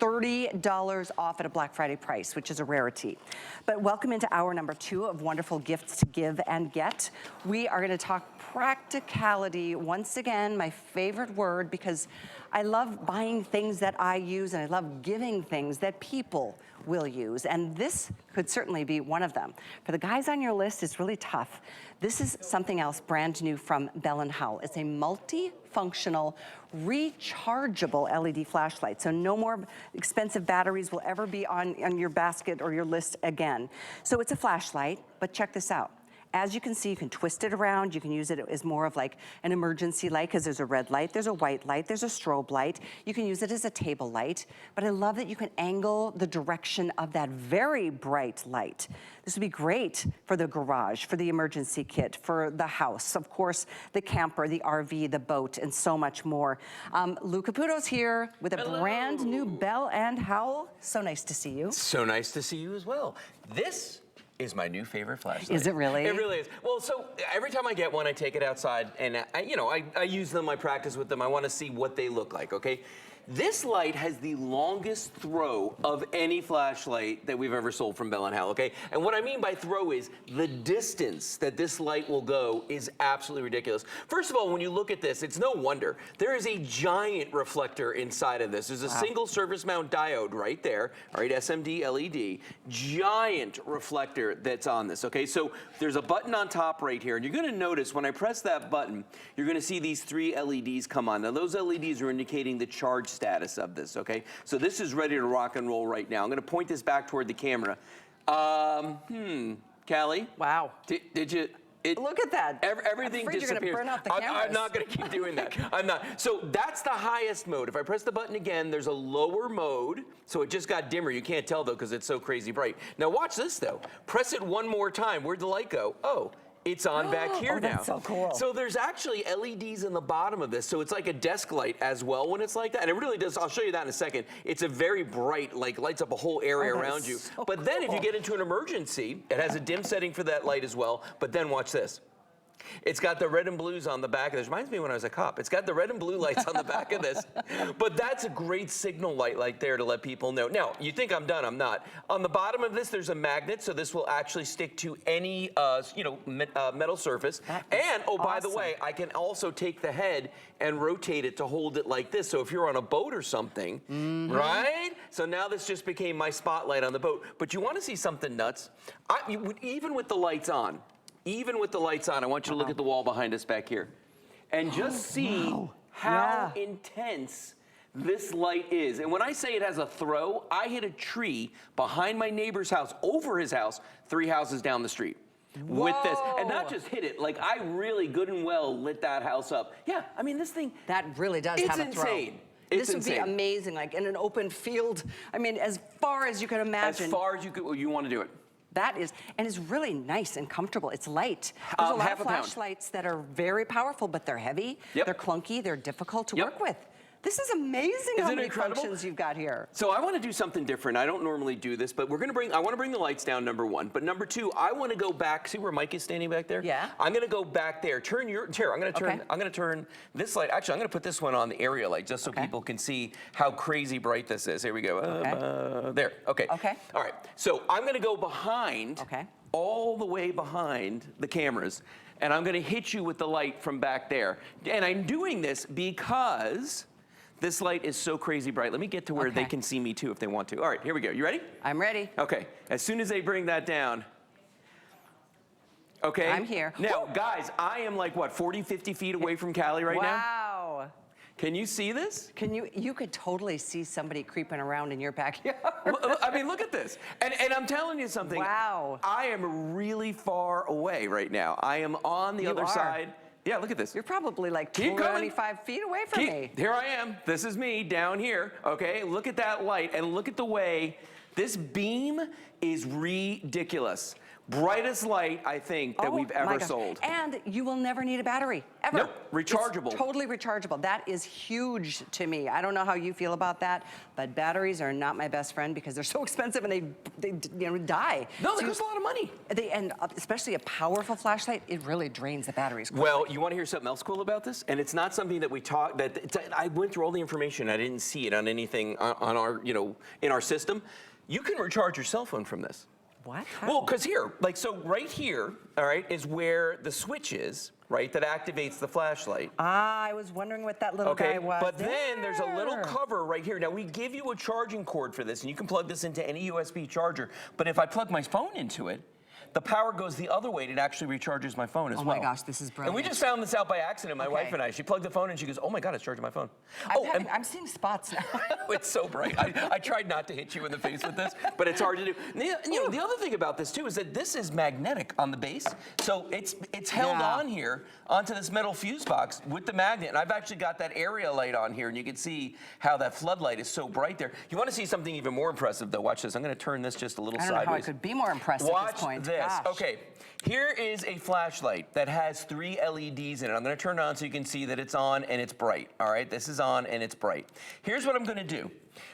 $30 off at a Black Friday price, which is a rarity. But welcome into hour number 2 of wonderful gifts to give and get. We are gonna talk practicality once again, my favorite word, because I love buying things that I use and I love giving things that people will use, and this could certainly be one of them. For the guys on your list, it's really tough. This is something else brand new from Bell & Howell. It's a multifunctional rechargeable LED flashlight. So no more expensive batteries will ever be on your basket or your list again. So it's a flashlight, but check this out. As you can see, you can twist it around. You can use it as more of like an emergency light, because there's a red light, there's a white light, there's a strobe light. You can use it as a table light, but I love that you can angle the direction of that very bright light. This would be great for the garage, for the emergency kit, for the house, of course, the camper, the RV, the boat, and so much more. Lou Caputo's here with a brand new Bell & Howell. So nice to see you. So nice to see you as well. This is my new favorite flashlight. Is it really? It really is. Well, so every time I get one, I take it outside and I use them, I practice with them. I want to see what they look like, okay? This light has the longest throw of any flashlight that we've ever sold from Bell & Howell, okay? And what I mean by throw is the distance that this light will go is absolutely ridiculous. First of all, when you look at this, it's no wonder. There is a giant reflector inside of this. There's a single surface mount diode right there, all right, SMD LED, giant reflector that's on this, okay? So there's a button on top right here, and you're gonna notice when I press that button, you're gonna see these 3 LEDs come on. Now those LEDs are indicating the charge status of this, okay? So this is ready to rock and roll right now. I'm gonna point this back toward the camera. Callie? Wow. Did you? Look at that. Everything disappears. You're gonna burn out the cameras. I'm not gonna keep doing that. I'm not. So that's the highest mode. If I press the button again, there's a lower mode. So it just got dimmer. You can't tell though because it's so crazy bright. Now watch this though. Press it one more time. Where'd the light go? Oh. It's on back here now. That's so cool. So there's actually LEDs in the bottom of this, so it's like a desk light as well when it's like that. And it really does, I'll show you that in a second. It's a very bright, like lights up a whole area around you. So but then if you get into an emergency, it has a dim setting for that light as well. But then watch this. It's got the red and blues on the back of this. Reminds me when I was a cop. It's got the red and blue lights on the back of this. But that's a great signal light right there to let people know. Now, you think I'm done, I'm not. On the bottom of this, there's a magnet, so this will actually stick to any metal surface. And, oh, by the way, I can also take the head and rotate it to hold it like this. So if you're on a boat or something, right? So now this just became my spotlight on the boat. But you want to see something nuts? Even with the lights on, I want you to look at the wall behind us back here and just see how intense this light is. And when I say it has a throw, I hit a tree behind my neighbor's house, over his house, 3 houses down the street. Whoa. With this. And not just hit it, like I really good and well lit that house up. Yeah, I mean, this thing. That really does have a throw. Insane. It's this would be amazing, like in an open field. I mean, as far as you can imagine. As far as you could, well, you want to do it. That is, and it's really nice and comfortable. It's light. There's a lot of flashlights that are very powerful, but they're heavy, they're clunky, they're difficult to work with. This is amazing how many functions you've got here. So I want to do something different. I don't normally do this, but I want to bring the lights down, number 1. But number 2, I want to go back. See where Mike is standing back there? Yeah. I'm going to go back there. Turn your chair. I'm going to turn this light. Actually, I'm going to put this one on the area light just so people can see how crazy bright this is. Here we go. There. Okay. Okay. All right. So I'm going to go behind. Okay. All the way behind the cameras, and I'm going to hit you with the light from back there. And I'm doing this because this light is so crazy bright. Let me get to where they can see me too if they want to. All right, here we go. You ready? I'm ready. Okay, as soon as they bring that down. Okay. I'm here. Now, guys, I am like, what, 40, 50 feet away from Callie right now? Wow. Can you see this? You could totally see somebody creeping around in your backyard. I mean, look at this. And I'm telling you something. Wow. I am really far away right now. I am on the other side. Yeah, look at this. You're probably like 25 feet away from me. Here I am. This is me down here. Okay, look at that light and look at the way this beam is ridiculous. Brightest light, I think, that we've my ever gosh. sold. And you will never need a battery, ever. Nope, rechargeable. It's totally rechargeable. That is huge to me. I don't know how you feel about that, but batteries are not my best friend because they're so expensive and they die. No, they cost a lot of money. And especially a powerful flashlight, it really drains the batteries quickly. Well, you want to hear something else cool about this? And it's not something that we talk, I went through all the information. I didn't see it on anything on our, in our system. You can recharge your cell phone from this. What? How? Well, because here, so right here, all right, is where the switch is, right, that activates the flashlight. I was wondering what that little guy was. But then there's a little cover right here. Now, we give you a charging cord for this, and you can plug this into any USB charger. But if I plug my phone into it, the power goes the other way and it actually recharges my phone as well. Oh my gosh, this is brilliant. And we just found this out by accident, my wife and I. She plugged the phone and she goes, oh my God, it's charging my phone. I'm seeing spots now. It's so bright. I tried not to hit you in the face with this, but it's hard to do. And the other thing about this too is that this is magnetic on the base. So it's held on here onto this metal fuse box with the magnet. And I've actually got that area light on here and you can see how that floodlight is so bright there. You want to see something even more impressive though? Watch this. I'm going to turn this just a little sideways. I don't know how I could be more impressed at this point. Watch this. Gosh. Okay, here is a flashlight that has 3 LEDs in it. I'm going to turn it on so you can see that it's on and it's bright. All right, this is on and it's bright. Here's what I'm going to do.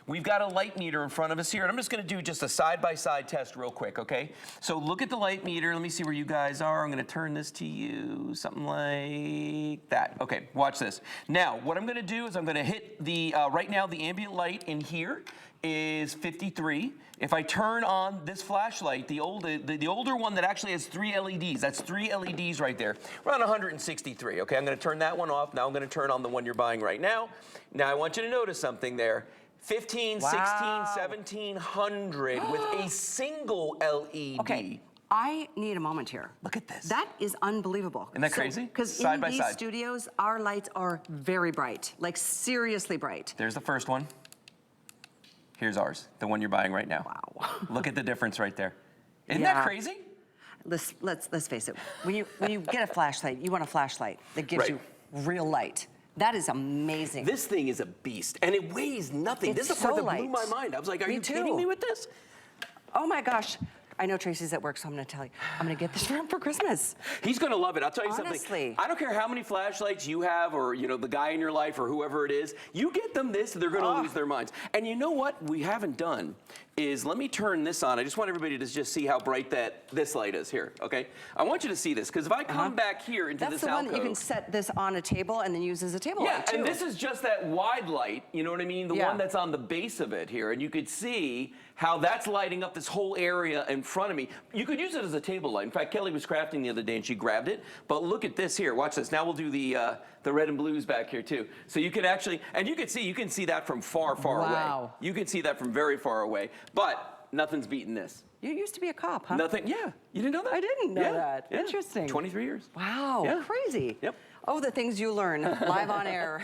We've got a light meter in front of us here, and I'm just going to do just a side-by-side test real quick, okay? So look at the light meter. Let me see where you guys are. I'm going to turn this to you, something like that. Okay, watch this. Now, what I'm going to do is I'm going to hit the, right now, the ambient light in here is 53. If I turn on this flashlight, the older one that actually has 3 LEDs, that's 3 LEDs right there, we're on 163, okay? I'm going to turn that one off. Now I'm going to turn on the one you're buying right now. Now I want you to notice something there. 15, 16, 1700 with a single LED. Okay. I need a moment here. Look at this. That is unbelievable. Isn't that crazy? Because in these studios, our lights are very bright, like seriously bright. There's the first one. Here's ours, the one you're buying right now. Wow. Look at the difference right there. Isn't that crazy? Let's face it. When you get a flashlight, you want a flashlight that gives you real light. That is amazing. This thing is a beast, and it weighs nothing. This is the part that blew my mind. I was like, are you kidding me with this? Oh my gosh. I know Tracy's at work, so I'm going to tell you. I'm going to get this for him for Christmas. He's going to love it. I'll tell you Honestly. something. I don't care how many flashlights you have or, the guy in your life or whoever it is. You get them this, they're going to lose their minds. And you know what we haven't done is, let me turn this on. I just want everybody to just see how bright this light is here, okay? I want you to see this, because if I come back here into this alcove. That's the one that you can set this on a table and then use as a table light, too. And this is just that wide light, you know what I mean? The one that's on the base of it here. And you could see how that's lighting up this whole area in front of me. You could use it as a table light. In fact, Kelly was crafting the other day and she grabbed it. But look at this here. Watch this. Now we'll do the red and blues back here too. So you can actually, and you can see that from far, far away. You can see that from very far away. But nothing's beating this. You used to be a cop, huh? Nothing, You didn't know that? I didn't know that. Yeah. Interesting. 23 years. Wow, crazy. Yep. Oh, the things you learn live on air.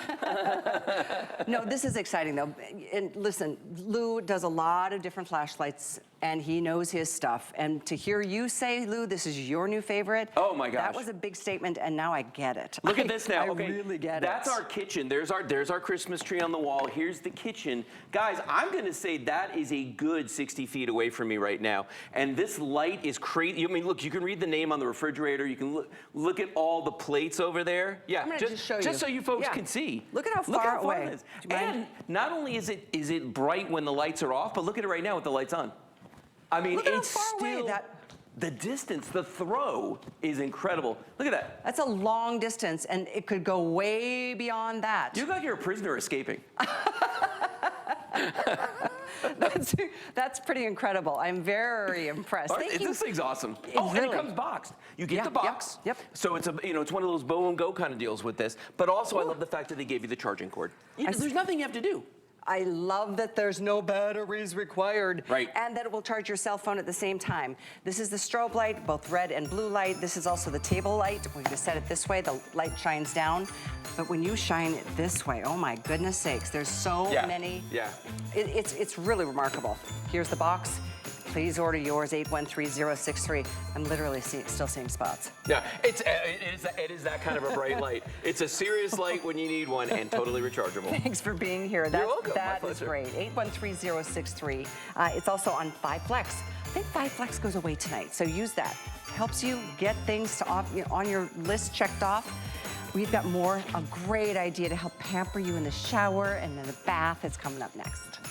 No, this is exciting though. And listen, Lou does a lot of different flashlights and he knows his stuff. And to hear you say, Lou, this is your new favorite. Oh my gosh. That was a big statement and now I get it. Look at this now. I really get it. That's our kitchen. There's our Christmas tree on the wall. Here's the kitchen. Guys, I'm going to say that is a good 60 feet away from me right now. And this light is crazy. I mean, look, you can read the name on the refrigerator. You can look at all the plates over there. Yeah, just show you. Just so you folks can see. Look at how far away. It is. And not only is it bright when the lights are off, but look at it right now with the lights on. I mean, it's still the distance, the throw is incredible. Look at that. That's a long distance, and it could go way beyond that. You look like you're a prisoner escaping. That's pretty incredible. I'm very impressed. Thank you. This thing's awesome. Really? And it comes boxed. You get the box. Yep. So it's it's one of those bow and go kind of deals with this. But also, I love the fact that they gave you the charging cord. There's nothing you have to do. I love that there's no batteries required. Right. And that it will charge your cell phone at the same time. This is the strobe light, both red and blue light. This is also the table light. We just set it this way, the light shines down. But when you shine it this way, oh my goodness sakes, there's so many. Yeah. It's really remarkable. Here's the box. Please order yours, 813063. I'm literally still seeing spots. Yeah, it is that kind of a bright light. It's a serious light when you need one and totally rechargeable. Thanks for being here. You're welcome. That is great. 813063. It's also on 5 Flex. think 5 Flex goes away tonight, so use that. Helps you get things on your list checked off. We've got more, a great idea to help pamper you in the shower and in the bath is coming up next.